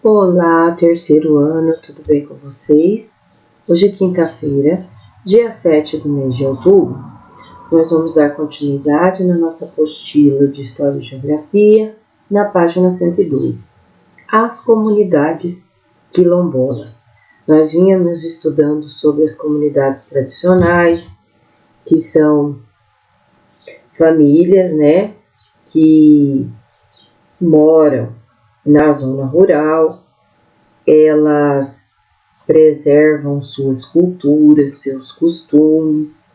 Olá, terceiro ano, tudo bem com vocês? Hoje é quinta-feira, dia 7 do mês de outubro. Nós vamos dar continuidade na nossa apostila de História e Geografia, na página 102. As comunidades quilombolas. Nós vínhamos estudando sobre as comunidades tradicionais, que são famílias, que moram na zona rural, elas preservam suas culturas, seus costumes,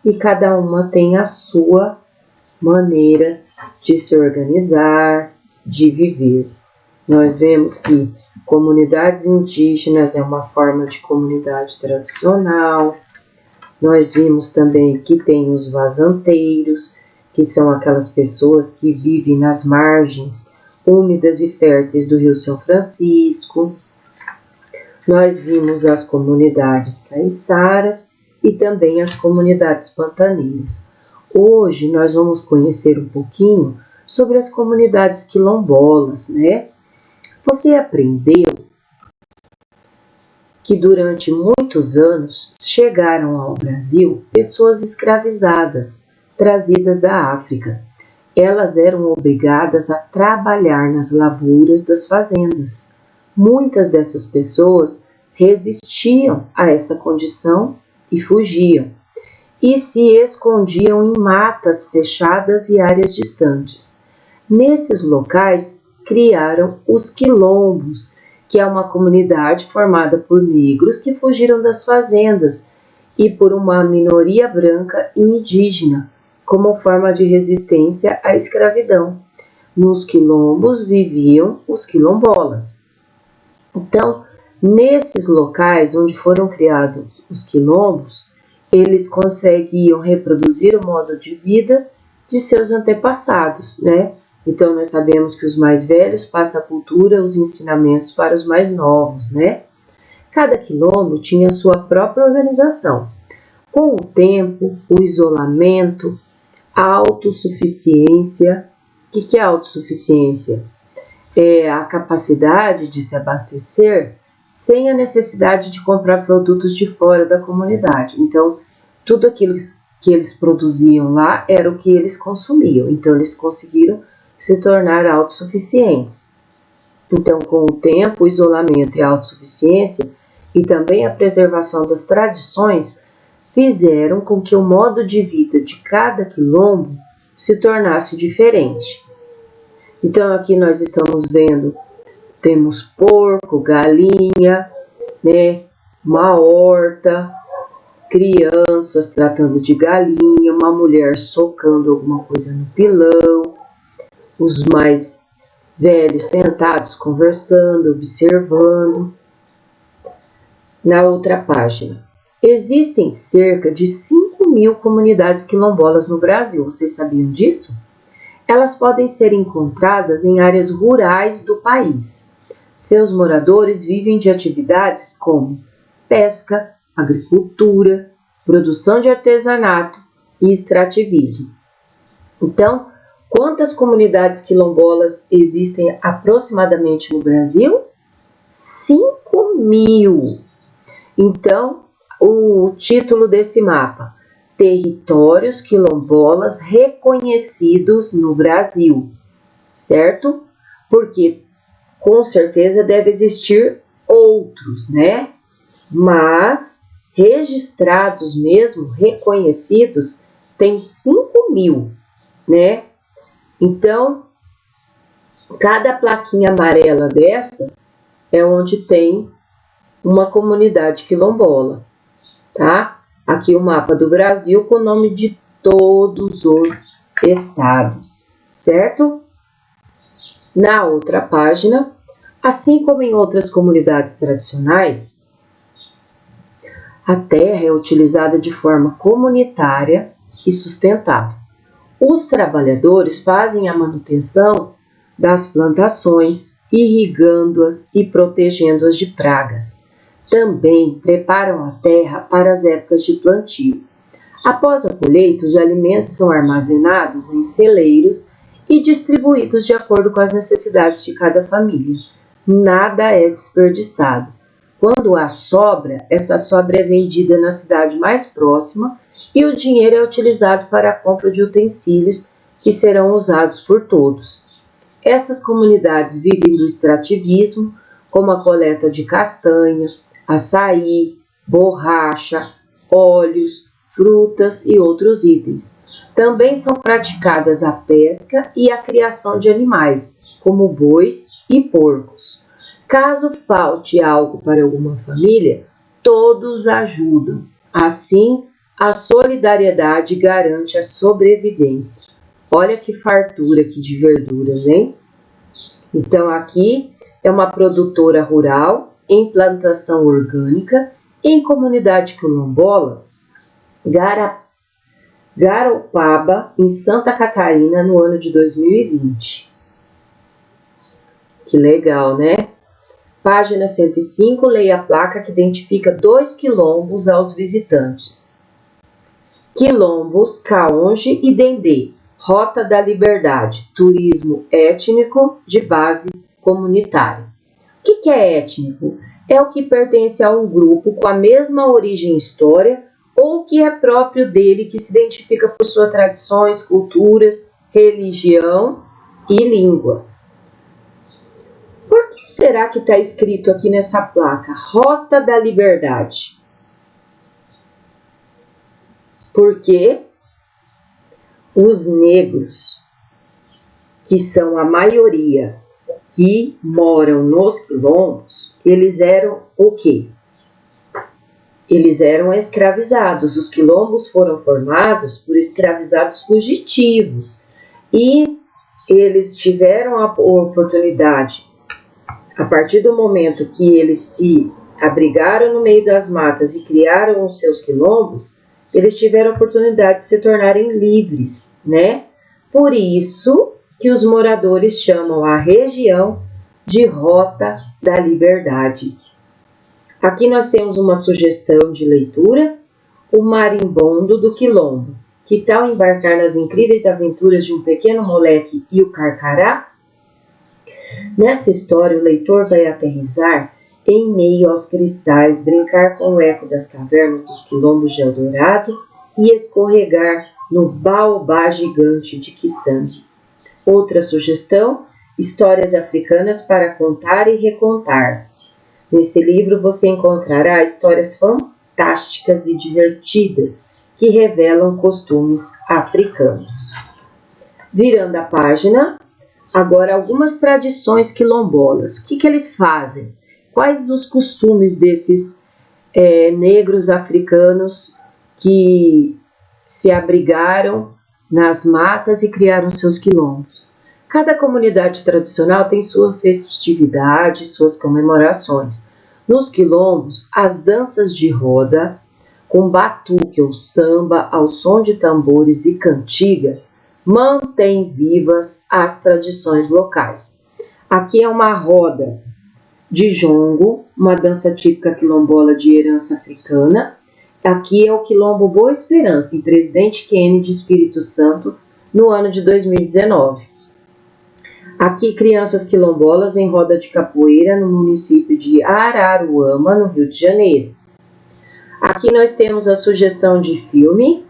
e cada uma tem a sua maneira de se organizar, de viver. Nós vemos que comunidades indígenas é uma forma de comunidade tradicional. Nós vimos também que tem os vazanteiros, que são aquelas pessoas que vivem nas margens úmidas e férteis do Rio São Francisco. Nós vimos as comunidades caiçaras e também as comunidades pantaneiras. Hoje nós vamos conhecer um pouquinho sobre as comunidades quilombolas, Você aprendeu que durante muitos anos chegaram ao Brasil pessoas escravizadas, trazidas da África. Elas eram obrigadas a trabalhar nas lavouras das fazendas. Muitas dessas pessoas resistiam a essa condição e fugiam, e se escondiam em matas fechadas e áreas distantes. Nesses locais, criaram os quilombos, que é uma comunidade formada por negros que fugiram das fazendas e por uma minoria branca e indígena, como forma de resistência à escravidão. Nos quilombos viviam os quilombolas. Então, nesses locais onde foram criados os quilombos, eles conseguiam reproduzir o modo de vida de seus antepassados, Então, nós sabemos que os mais velhos passam a cultura, os ensinamentos para os mais novos, Cada quilombo tinha sua própria organização. Com o tempo, o isolamento, a autossuficiência. O que é autossuficiência? É a capacidade de se abastecer sem a necessidade de comprar produtos de fora da comunidade. Então, tudo aquilo que eles produziam lá era o que eles consumiam. Então, eles conseguiram se tornar autossuficientes. Então, com o tempo, o isolamento e a autossuficiência e também a preservação das tradições fizeram com que o modo de vida de cada quilombo se tornasse diferente. Então, aqui nós estamos vendo, temos porco, galinha, uma horta, crianças tratando de galinha, uma mulher socando alguma coisa no pilão, os mais velhos sentados conversando, observando. Na outra página, existem cerca de 5.000 comunidades quilombolas no Brasil. Vocês sabiam disso? Elas podem ser encontradas em áreas rurais do país. Seus moradores vivem de atividades como pesca, agricultura, produção de artesanato e extrativismo. Então, quantas comunidades quilombolas existem aproximadamente no Brasil? 5.000. Então, o título desse mapa: Territórios quilombolas reconhecidos no Brasil, certo? Porque com certeza deve existir outros, Mas registrados mesmo, reconhecidos, tem 5.000, Então, cada plaquinha amarela dessa é onde tem uma comunidade quilombola, tá? Aqui o mapa do Brasil com o nome de todos os estados, certo? Na outra página, assim como em outras comunidades tradicionais, a terra é utilizada de forma comunitária e sustentável. Os trabalhadores fazem a manutenção das plantações, irrigando-as e protegendo-as de pragas. Também preparam a terra para as épocas de plantio. Após a colheita, os alimentos são armazenados em celeiros e distribuídos de acordo com as necessidades de cada família. nada é desperdiçado. Quando há sobra, essa sobra é vendida na cidade mais próxima e o dinheiro é utilizado para a compra de utensílios que serão usados por todos. Essas comunidades vivem do extrativismo, como a coleta de castanha, açaí, borracha, óleos, frutas e outros itens. Também são praticadas a pesca e a criação de animais, como bois e porcos. Caso falte algo para alguma família, todos ajudam. Assim, a solidariedade garante a sobrevivência. Olha que fartura aqui de verduras, hein? Então, aqui é uma produtora rural em plantação orgânica em comunidade quilombola, Garopaba, em Santa Catarina, no ano de 2020. Que legal, né? Página 105, leia a placa que identifica 2 quilombos aos visitantes. Quilombos, Caonge e Dendê, Rota da Liberdade, turismo étnico de base comunitária. O que é étnico? É o que pertence a um grupo com a mesma origem e história ou que é próprio dele, que se identifica por suas tradições, culturas, religião e língua. Por que será que está escrito aqui nessa placa, Rota da Liberdade? Porque os negros, que são a maioria que moram nos quilombos, eles eram o quê? Eles eram escravizados. Os quilombos foram formados por escravizados fugitivos e eles tiveram a oportunidade, a partir do momento que eles se abrigaram no meio das matas e criaram os seus quilombos, eles tiveram a oportunidade de se tornarem livres, né? Por isso que os moradores chamam a região de Rota da Liberdade. Aqui nós temos uma sugestão de leitura, O Marimbondo do Quilombo. Que tal embarcar nas incríveis aventuras de um pequeno moleque e o carcará? Nessa história, o leitor vai aterrissar em meio aos cristais, brincar com o eco das cavernas dos quilombos de Eldorado e escorregar no baobá gigante de Kissambi. Outra sugestão, histórias africanas para contar e recontar. Nesse livro você encontrará histórias fantásticas e divertidas que revelam costumes africanos. Virando a página, agora algumas tradições quilombolas. O que eles fazem? Quais os costumes desses negros africanos que se abrigaram nas matas e criaram seus quilombos? Cada comunidade tradicional tem sua festividade, suas comemorações. Nos quilombos, as danças de roda, com batuque ou samba ao som de tambores e cantigas, mantêm vivas as tradições locais. Aqui é uma roda de jongo, uma dança típica quilombola de herança africana. Aqui é o Quilombo Boa Esperança, em Presidente Kennedy, Espírito Santo, no ano de 2019. Aqui, crianças quilombolas em roda de capoeira no município de Araruama, no Rio de Janeiro. Aqui nós temos a sugestão de filme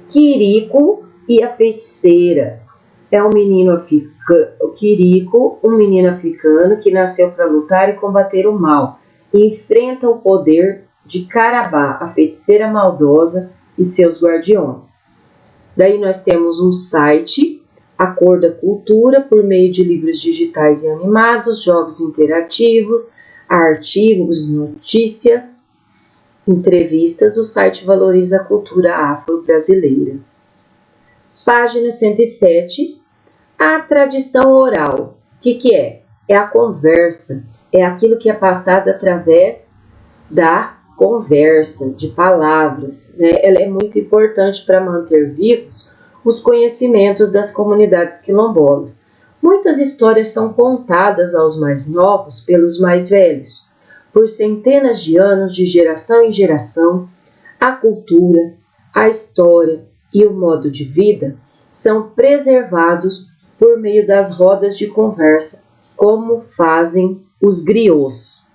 Quirico e a Feiticeira. É um menino africano, Quirico, um menino africano que nasceu para lutar e combater o mal, e enfrenta o poder de Carabá, a feiticeira maldosa e seus guardiões. Daí nós temos um site, A Cor da Cultura, por meio de livros digitais e animados, jogos interativos, artigos, notícias, entrevistas. O site valoriza a cultura afro-brasileira. Página 107, a tradição oral. O que é? É a conversa, é aquilo que é passado através da conversa, de palavras, né? Ela é muito importante para manter vivos os conhecimentos das comunidades quilombolas. Muitas histórias são contadas aos mais novos pelos mais velhos. Por centenas de anos, de geração em geração, a cultura, a história e o modo de vida são preservados por meio das rodas de conversa, como fazem os griots.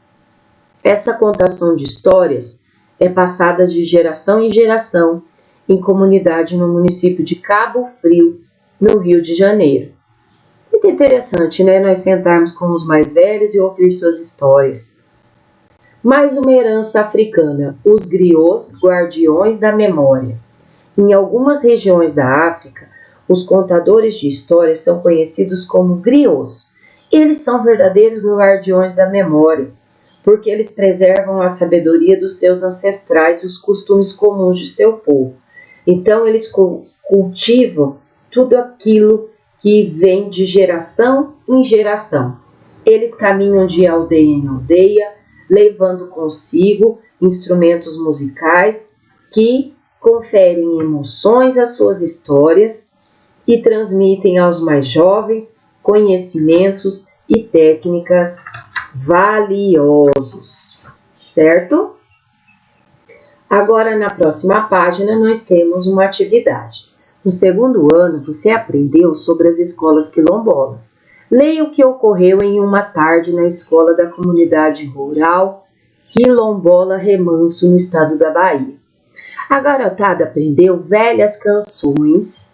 Essa contação de histórias é passada de geração em geração em comunidade no município de Cabo Frio, no Rio de Janeiro. Muito interessante, né? Nós sentarmos com os mais velhos e ouvir suas histórias. Mais uma herança africana, os griots, guardiões da memória. Em algumas regiões da África, os contadores de histórias são conhecidos como griots. Eles são verdadeiros guardiões da memória, porque eles preservam a sabedoria dos seus ancestrais e os costumes comuns de seu povo. Então, eles cultivam tudo aquilo que vem de geração em geração. Eles caminham de aldeia em aldeia, levando consigo instrumentos musicais que conferem emoções às suas histórias e transmitem aos mais jovens conhecimentos e técnicas valiosos, certo? Agora, na próxima página, nós temos uma atividade. No segundo ano, você aprendeu sobre as escolas quilombolas. Leia o que ocorreu em uma tarde na escola da comunidade rural Quilombola Remanso, no estado da Bahia. A garotada aprendeu velhas canções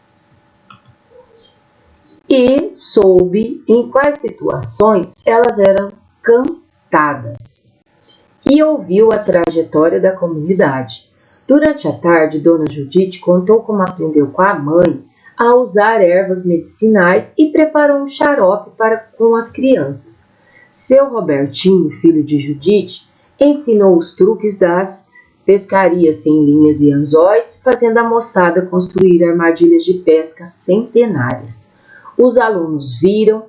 e soube em quais situações elas eram cantadas. E ouviu a trajetória da comunidade. Durante a tarde, Dona Judite contou como aprendeu com a mãe a usar ervas medicinais e preparou um xarope com as crianças. Seu Robertinho, filho de Judite, ensinou os truques das pescarias sem linhas e anzóis, fazendo a moçada construir armadilhas de pesca centenárias. Os alunos viram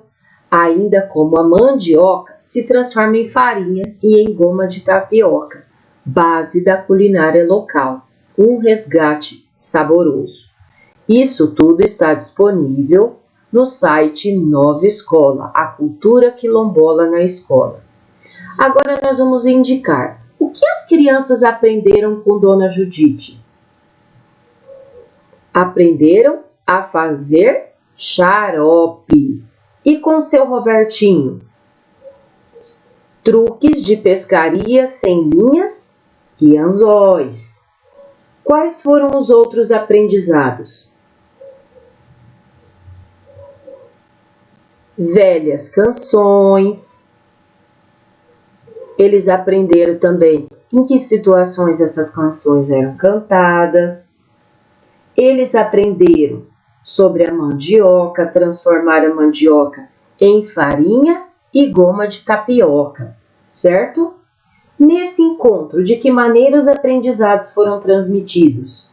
ainda como a mandioca se transforma em farinha e em goma de tapioca, base da culinária local, um resgate saboroso. Isso tudo está disponível no site Nova Escola, a cultura quilombola na escola. Agora nós vamos indicar o que as crianças aprenderam com Dona Judite. Aprenderam a fazer xarope. E com seu Robertinho? Truques de pescaria sem linhas e anzóis. Quais foram os outros aprendizados? Velhas canções. Eles aprenderam também em que situações essas canções eram cantadas. Eles aprenderam sobre a mandioca, transformar a mandioca em farinha e goma de tapioca, certo? Nesse encontro, de que maneira os aprendizados foram transmitidos?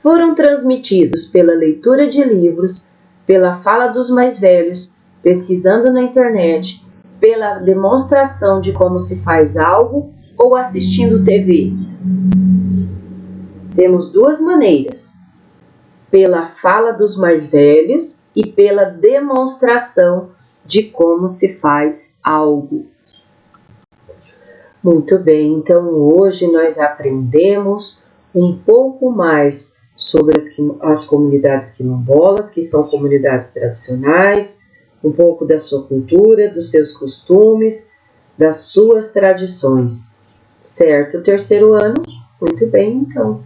Foram transmitidos pela leitura de livros, pela fala dos mais velhos, pesquisando na internet, pela demonstração de como se faz algo ou assistindo TV. Temos duas maneiras: pela fala dos mais velhos e pela demonstração de como se faz algo. Muito bem, então hoje nós aprendemos um pouco mais sobre as comunidades quilombolas, que são comunidades tradicionais, um pouco da sua cultura, dos seus costumes, das suas tradições. Certo, terceiro ano? Muito bem, então.